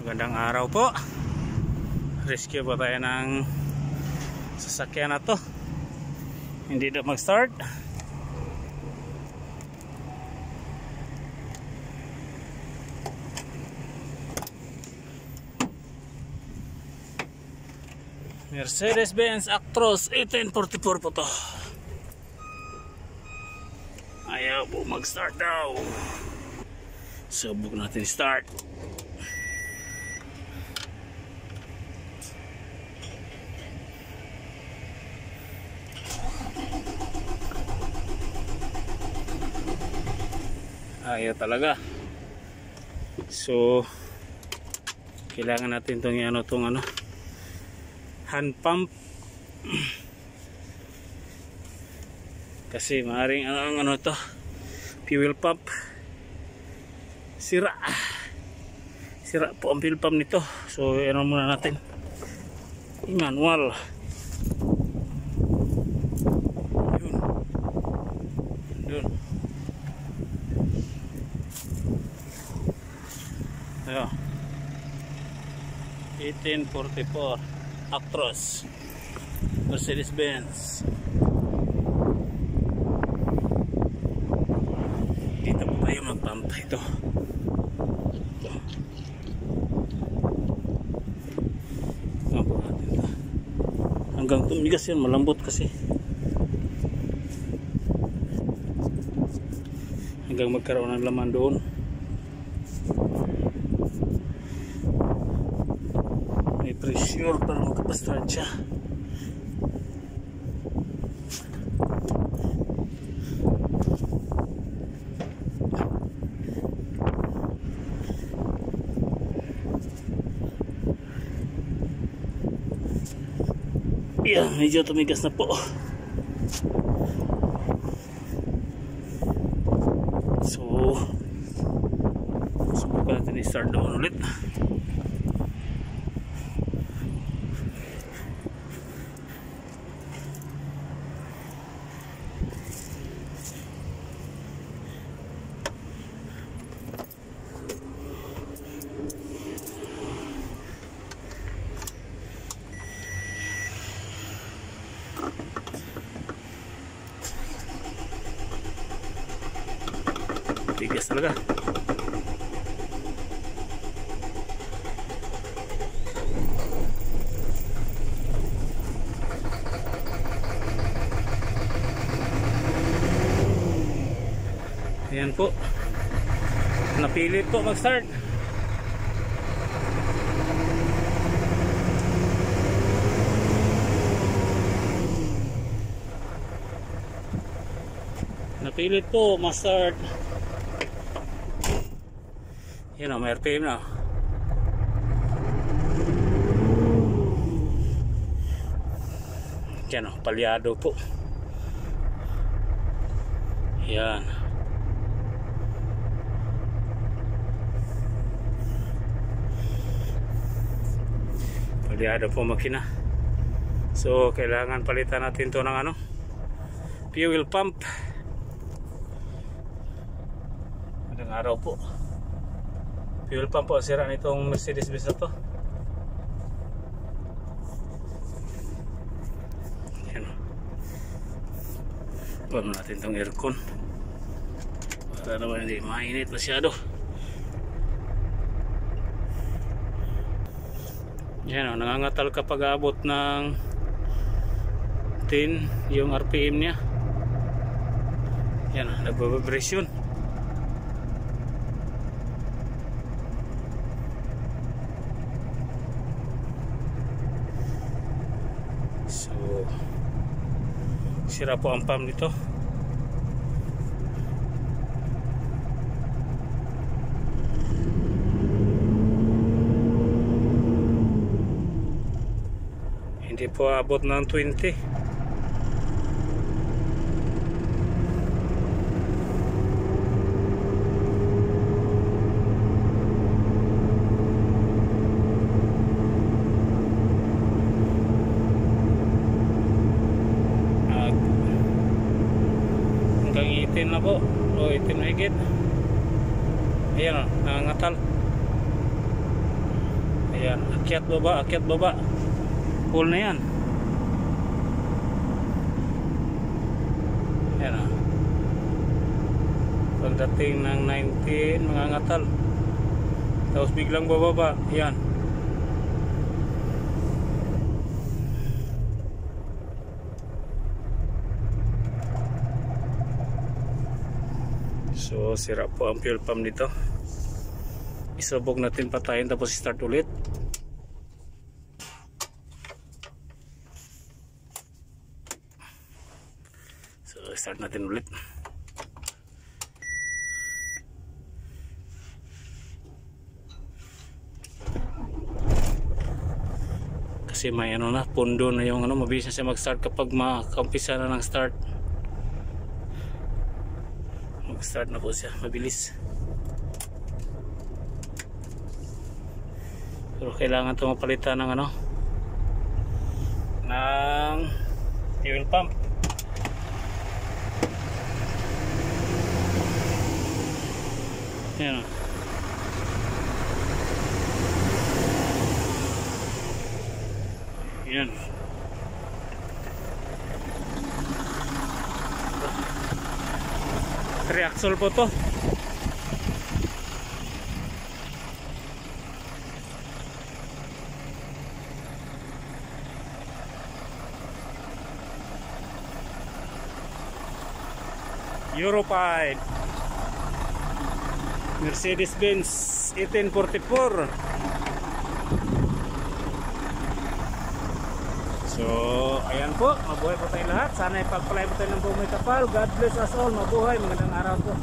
Magandang araw po. Rescue po tayo ng sasakyan na to. Hindi na mag-start. Mercedes-Benz Actros 1844 po to. Ayaw po mag-start daw. Subok natin start. Ayaw talaga. So kailangan natin tong hand pump. Kasi maaaring to fuel pump sira po ang fuel pump nito. So muna natin manual. Yun. Ayo. 1844 Actros Mercedes-Benz. Dito po tayo mag-pump ito. Hanggang tumigas yan, malambot kasi. Hanggang magkaroon ng laman doon. May pressure para magkapastart siya. Yan, medyo tumigas na po. So subukan natin i-start doon ulit. Tigas talaga. Ayan po. Napilit po mag-start. Napilit po mag-start. Yan o, may RPM na. Yan o, palyado po. Yan. Palyado po makina. So, kailangan palitan natin to ng fuel pump. Magandang araw po. Fuel pump po, sira nitong Mercedes-Benz na to. Yan. Pano natin itong aircon para naman hindi mainit masyado. Yan o, nangangatal kapag abot ng 10 yung RPM nya. Yan o, nagvibration. So sira po ang pump nito. Hindi po abot ng 20. Hanggang 18 na po. O 18 na higit. Ayan o, nangangatal. Yan, akyat baba, akyat baba. Full na yan. Yan o. Pagdating ng 19, mga ngatal. Tapos biglang bababa. Yan. So sira po ang fuel pump dito. Isubok natin patayin tapos start ulit. So start natin ulit. Kasi may ano na, pundo na yung ano, mabilis na siya mag-start kapag makampisa na ng start. Mag-start na po siya, mabilis. Pero kailangan ito mapalitan ng ano, ng fuel pump. Yan o. Yan. Triaxle po to. Euro 5 Mercedes-Benz 1844. So, ayan po, mabuhay po tayong lahat. Sana ipagpalay po tayo ng buong may kapal. God bless us all, mabuhay, magandang araw po.